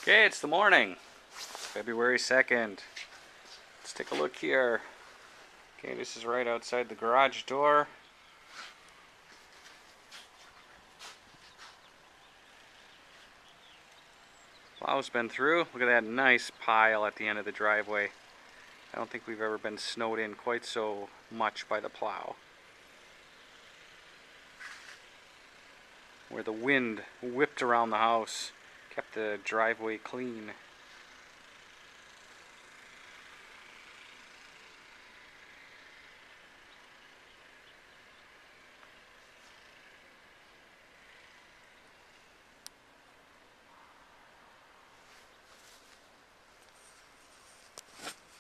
Okay, it's the morning, February 2nd. Let's take a look here. Okay, this is right outside the garage door. Plow's been through. Look at that nice pile at the end of the driveway. I don't think we've ever been snowed in quite so much by the plow. Where the wind whipped around the house, kept the driveway clean.